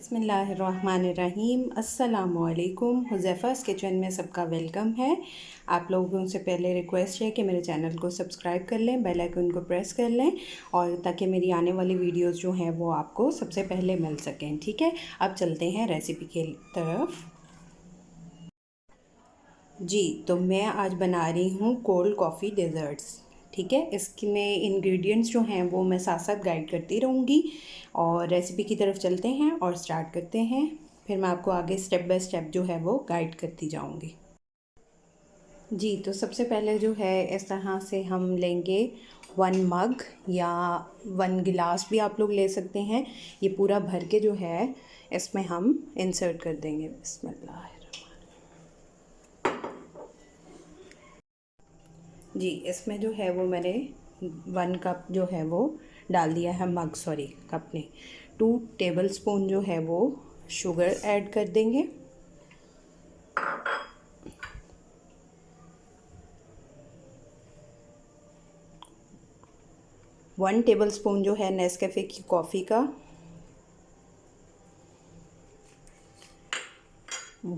बिस्मिल्लाहिर्रहमानिर्रहीम। अस्सलामुअलैकुम। हुज़ैफ़ा's किचन में सबका वेलकम है। आप लोगों से पहले रिक्वेस्ट है कि मेरे चैनल को सब्सक्राइब कर लें, बेल आइकन को प्रेस कर लें और ताकि मेरी आने वाली वीडियोस जो हैं वो आपको सबसे पहले मिल सकें। ठीक है, अब चलते हैं रेसिपी की तरफ। जी, तो मैं आज बना रही हूँ कोल्ड कॉफ़ी डेज़र्ट्स। ठीक है, इसमें इंग्रेडिएंट्स जो हैं वो मैं साथ साथ गाइड करती रहूँगी और रेसिपी की तरफ चलते हैं और स्टार्ट करते हैं। फिर मैं आपको आगे स्टेप बाय स्टेप जो है वो गाइड करती जाऊँगी। जी, तो सबसे पहले जो है इस तरह से हम लेंगे 1 मग या 1 गिलास भी आप लोग ले सकते हैं। ये पूरा भर के जो है इसमें हम इंसर्ट कर देंगे। बिस्मिल्लाह। जी, इसमें जो है वो मैंने 1 कप जो है वो डाल दिया है, मग सॉरी कप नहीं, 2 टेबलस्पून जो है वो शुगर ऐड कर देंगे। वन टेबलस्पून जो है नेस्कैफ़े की कॉफ़ी का,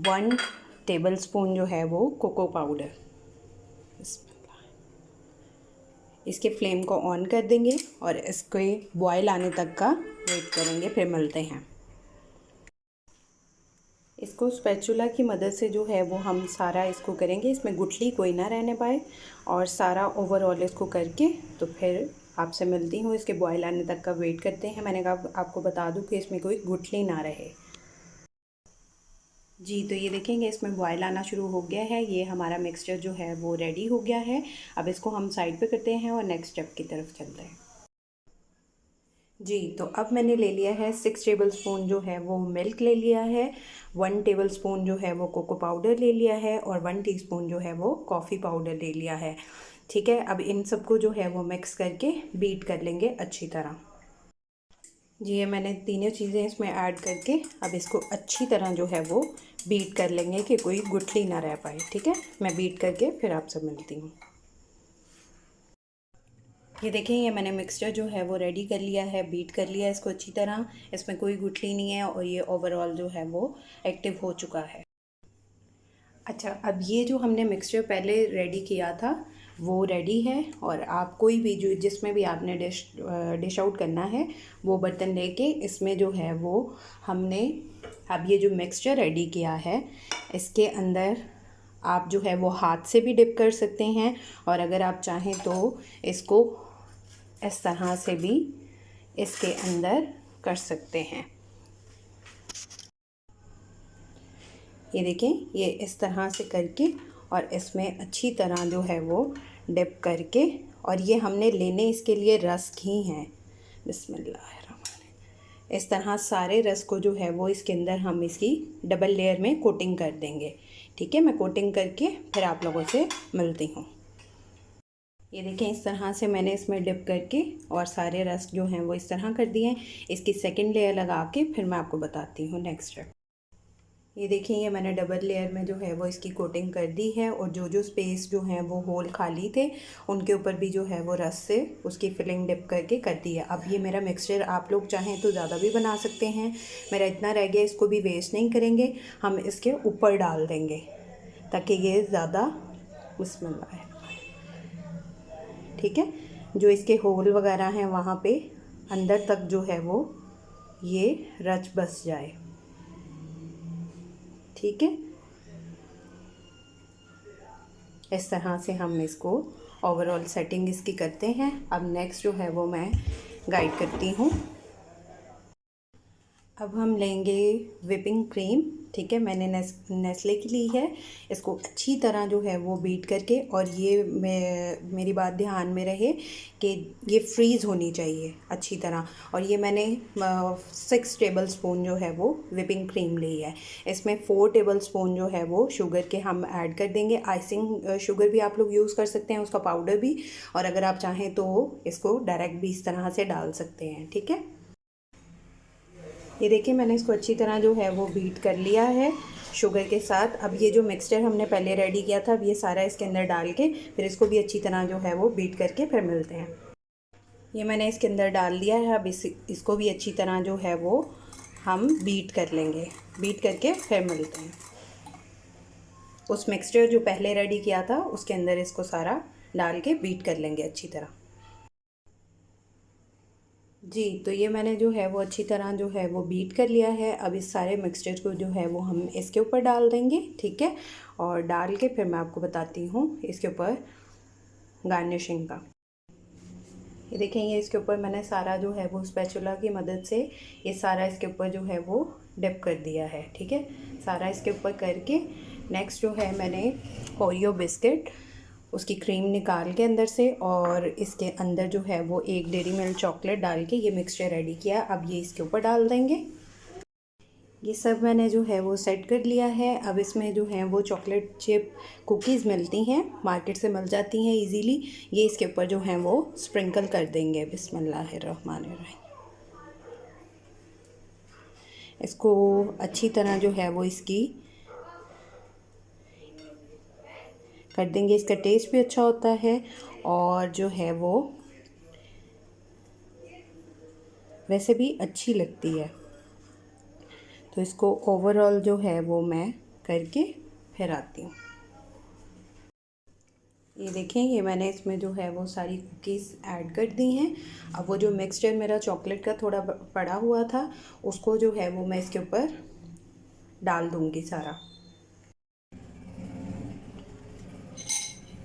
1 टेबलस्पून जो है वो कोको पाउडर। इसके फ्लेम को ऑन कर देंगे और इसके बॉयल आने तक का वेट करेंगे, फिर मिलते हैं। इसको स्पैचुला की मदद से जो है वो हम सारा इसको करेंगे, इसमें गुठली कोई ना रहने पाए और सारा ओवरऑल इसको करके तो फिर आपसे मिलती हूँ। इसके बॉयल आने तक का वेट करते हैं। मैंने कहा आपको बता दूँ कि इसमें कोई गुठली ना रहे। जी, तो ये देखेंगे इसमें बॉयल आना शुरू हो गया है। ये हमारा मिक्सचर जो है वो रेडी हो गया है। अब इसको हम साइड पे करते हैं और नेक्स्ट स्टेप की तरफ चलते हैं। जी, तो अब मैंने ले लिया है 6 टेबलस्पून जो है वो मिल्क ले लिया है, 1 टेबलस्पून जो है वो कोको पाउडर ले लिया है और 1 टीस्पून जो है वो कॉफ़ी पाउडर ले लिया है। ठीक है, अब इन सबको जो है वो मिक्स करके बीट कर लेंगे अच्छी तरह। जी, ये मैंने तीनों चीज़ें इसमें ऐड करके अब इसको अच्छी तरह जो है वो बीट कर लेंगे कि कोई गुठली ना रह पाए। ठीक है, मैं बीट करके फिर आपसे मिलती हूँ। ये देखें, ये मैंने मिक्सचर जो है वो रेडी कर लिया है, बीट कर लिया है इसको अच्छी तरह। इसमें कोई गुठली नहीं है और ये ओवरऑल जो है वो एक्टिव हो चुका है। अच्छा, अब ये जो हमने मिक्सचर पहले रेडी किया था वो रेडी है और आप कोई भी जो जिसमें भी आपने डिश आउट करना है वो बर्तन लेके इसमें जो है वो हमने अब ये जो मिक्सचर रेडी किया है इसके अंदर आप जो है वो हाथ से भी डिप कर सकते हैं और अगर आप चाहें तो इसको इस तरह से भी इसके अंदर कर सकते हैं। ये देखें, ये इस तरह से करके और इसमें अच्छी तरह जो है वो डिप करके, और ये हमने लेने इसके लिए रस ही हैं। बिस्मिल्लाहिर्रहमानिर्रहीम। इस तरह सारे रस को जो है वो इसके अंदर हम इसकी डबल लेयर में कोटिंग कर देंगे। ठीक है, मैं कोटिंग करके फिर आप लोगों से मिलती हूँ। ये देखें, इस तरह से मैंने इसमें डिप करके और सारे रस जो हैं वो इस तरह कर दिए हैं। इसकी सेकंड लेयर लगा के फिर मैं आपको बताती हूँ नेक्स्ट स्टेप। ये देखिए, ये मैंने डबल लेयर में जो है वो इसकी कोटिंग कर दी है और जो जो स्पेस जो है वो होल खाली थे उनके ऊपर भी जो है वो रस से उसकी फिलिंग डिप करके कर दी है। अब ये मेरा मिक्सचर आप लोग चाहें तो ज़्यादा भी बना सकते हैं। मेरा इतना रह गया, इसको भी वेस्ट नहीं करेंगे, हम इसके ऊपर डाल देंगे ताकि ये ज़्यादा बिस्मिल्लाह है। ठीक है, जो इसके होल वगैरह हैं वहाँ पे अंदर तक जो है वो ये रच बस जाए। ठीक है, इस तरह से हम इसको ओवरऑल सेटिंग इसकी करते हैं। अब नेक्स्ट जो है वो मैं गाइड करती हूँ। अब हम लेंगे व्हिपिंग क्रीम। ठीक है, मैंने नेस्ले की ली है। इसको अच्छी तरह जो है वो बीट करके, और ये मेरी बात ध्यान में रहे कि ये फ्रीज़ होनी चाहिए अच्छी तरह। और ये मैंने 6 टेबलस्पून जो है वो व्हिपिंग क्रीम ली है। इसमें 4 टेबलस्पून जो है वो शुगर के हम ऐड कर देंगे। आइसिंग शुगर भी आप लोग यूज़ कर सकते हैं, उसका पाउडर भी, और अगर आप चाहें तो इसको डायरेक्ट भी इस तरह से डाल सकते हैं। ठीक है, ये देखिए, मैंने इसको अच्छी तरह जो है वो बीट कर लिया है शुगर के साथ। अब ये जो मिक्सचर हमने पहले रेडी किया था, अब ये सारा इसके अंदर डाल के फिर इसको भी अच्छी तरह जो है वो बीट करके फिर मिलते हैं। ये मैंने इसके अंदर डाल दिया है। अब इसको भी अच्छी तरह जो है वो हम बीट कर लेंगे, बीट करके फिर मिलते हैं। उस मिक्सचर जो पहले रेडी किया था उसके अंदर इसको सारा डाल के बीट कर लेंगे अच्छी तरह। जी, तो ये मैंने जो है वो अच्छी तरह जो है वो बीट कर लिया है। अब इस सारे मिक्सचर को जो है वो हम इसके ऊपर डाल देंगे, ठीक है। और डाल के फिर मैं आपको बताती हूँ इसके ऊपर गार्निशिंग का। ये देखें, ये इसके ऊपर मैंने सारा जो है वो स्पैचुला की मदद से ये सारा इसके ऊपर जो है वो डिप कर दिया है, ठीक है। सारा इसके ऊपर करके नेक्स्ट जो है मैंने ओरियो बिस्किट उसकी क्रीम निकाल के अंदर से और इसके अंदर जो है वो एक डेयरी मिल्क चॉकलेट डाल के ये मिक्सचर रेडी किया। अब ये इसके ऊपर डाल देंगे। ये सब मैंने जो है वो सेट कर लिया है। अब इसमें जो है वो चॉकलेट चिप कुकीज़ मिलती हैं, मार्केट से मिल जाती हैं इजीली। ये इसके ऊपर जो है वो स्प्रिंकल कर देंगे। बिस्मिल्लाहिर्रहमानिर्रहीम। इसको अच्छी तरह जो है वो इसकी कर देंगे। इसका टेस्ट भी अच्छा होता है और जो है वो वैसे भी अच्छी लगती है। तो इसको ओवरऑल जो है वो मैं करके फिर आती हूँ। ये देखें, ये मैंने इसमें जो है वो सारी कुकीज़ ऐड कर दी हैं। अब वो जो मिक्सचर मेरा चॉकलेट का थोड़ा पड़ा हुआ था उसको जो है वो मैं इसके ऊपर डाल दूँगी सारा।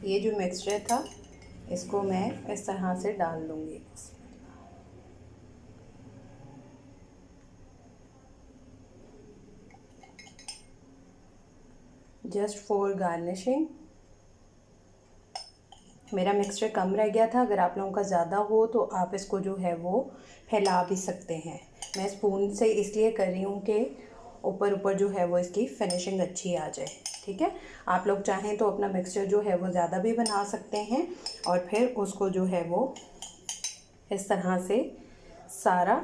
ये जो मिक्सचर था इसको मैं इस तरह से डाल दूँगी। Just for garnishing. मेरा मिक्सचर कम रह गया था, अगर आप लोगों का ज़्यादा हो तो आप इसको जो है वो फैला भी सकते हैं। मैं स्पून से इसलिए कर रही हूँ कि ऊपर ऊपर जो है वो इसकी फिनिशिंग अच्छी आ जाए, ठीक है। आप लोग चाहें तो अपना मिक्सचर जो है वो ज़्यादा भी बना सकते हैं और फिर उसको जो है वो इस तरह से सारा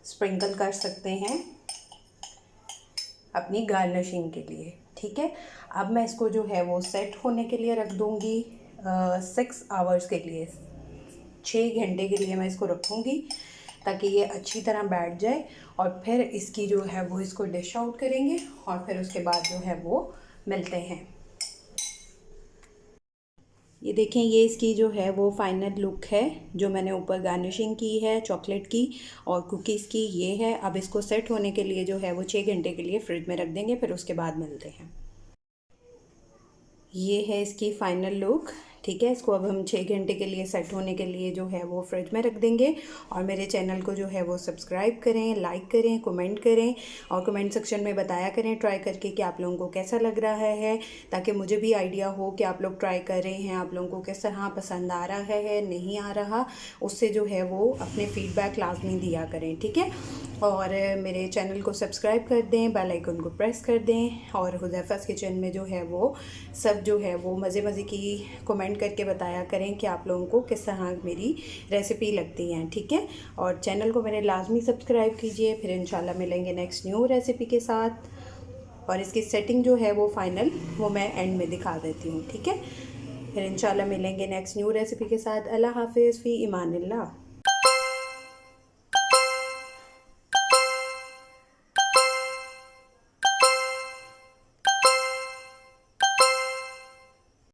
स्प्रिंकल कर सकते हैं अपनी गार्निशिंग के लिए, ठीक है। अब मैं इसको जो है वो सेट होने के लिए रख दूँगी 6 आवर्स के लिए, 6 घंटे के लिए मैं इसको रखूँगी ताकि ये अच्छी तरह बैठ जाए। और फिर इसकी जो है वो इसको डिश आउट करेंगे और फिर उसके बाद जो है वो मिलते हैं। ये देखें, ये इसकी जो है वो फाइनल लुक है जो मैंने ऊपर गार्निशिंग की है चॉकलेट की और कुकीज़ की, ये है। अब इसको सेट होने के लिए जो है वो 6 घंटे के लिए फ्रिज में रख देंगे, फिर उसके बाद मिलते हैं। ये है इसकी फ़ाइनल लुक, ठीक है। इसको अब हम 6 घंटे के लिए सेट होने के लिए जो है वो फ्रिज में रख देंगे। और मेरे चैनल को जो है वो सब्सक्राइब करें, लाइक करें, कमेंट करें और कमेंट सेक्शन में बताया करें ट्राई करके कि आप लोगों को कैसा लग रहा है, ताकि मुझे भी आइडिया हो कि आप लोग ट्राई कर रहे हैं, आप लोगों को किस तरह पसंद आ रहा है नहीं आ रहा। उससे जो है वो अपने फ़ीडबैक लाजमी दिया करें, ठीक है। और मेरे चैनल को सब्सक्राइब कर दें, बेल आइकन को प्रेस कर दें और हुज़ैफ़ा's किचन में जो है वो सब जो है वो मज़े की कमेंट करके बताया करें कि आप लोगों को किस तरह मेरी रेसिपी लगती हैं, ठीक है। और चैनल को मेरे लाजमी सब्सक्राइब कीजिए। फिर इंशाल्लाह मिलेंगे नेक्स्ट न्यू रेसिपी के साथ। और इसकी सेटिंग जो है वो फ़ाइनल वो मैं एंड में दिखा देती हूँ, ठीक है। फिर इंशाल्लाह मिलेंगे नेक्स्ट न्यू रेसिपी के साथ। अल्लाह हाफ़िज़, फ़ी इमानिल्लाह।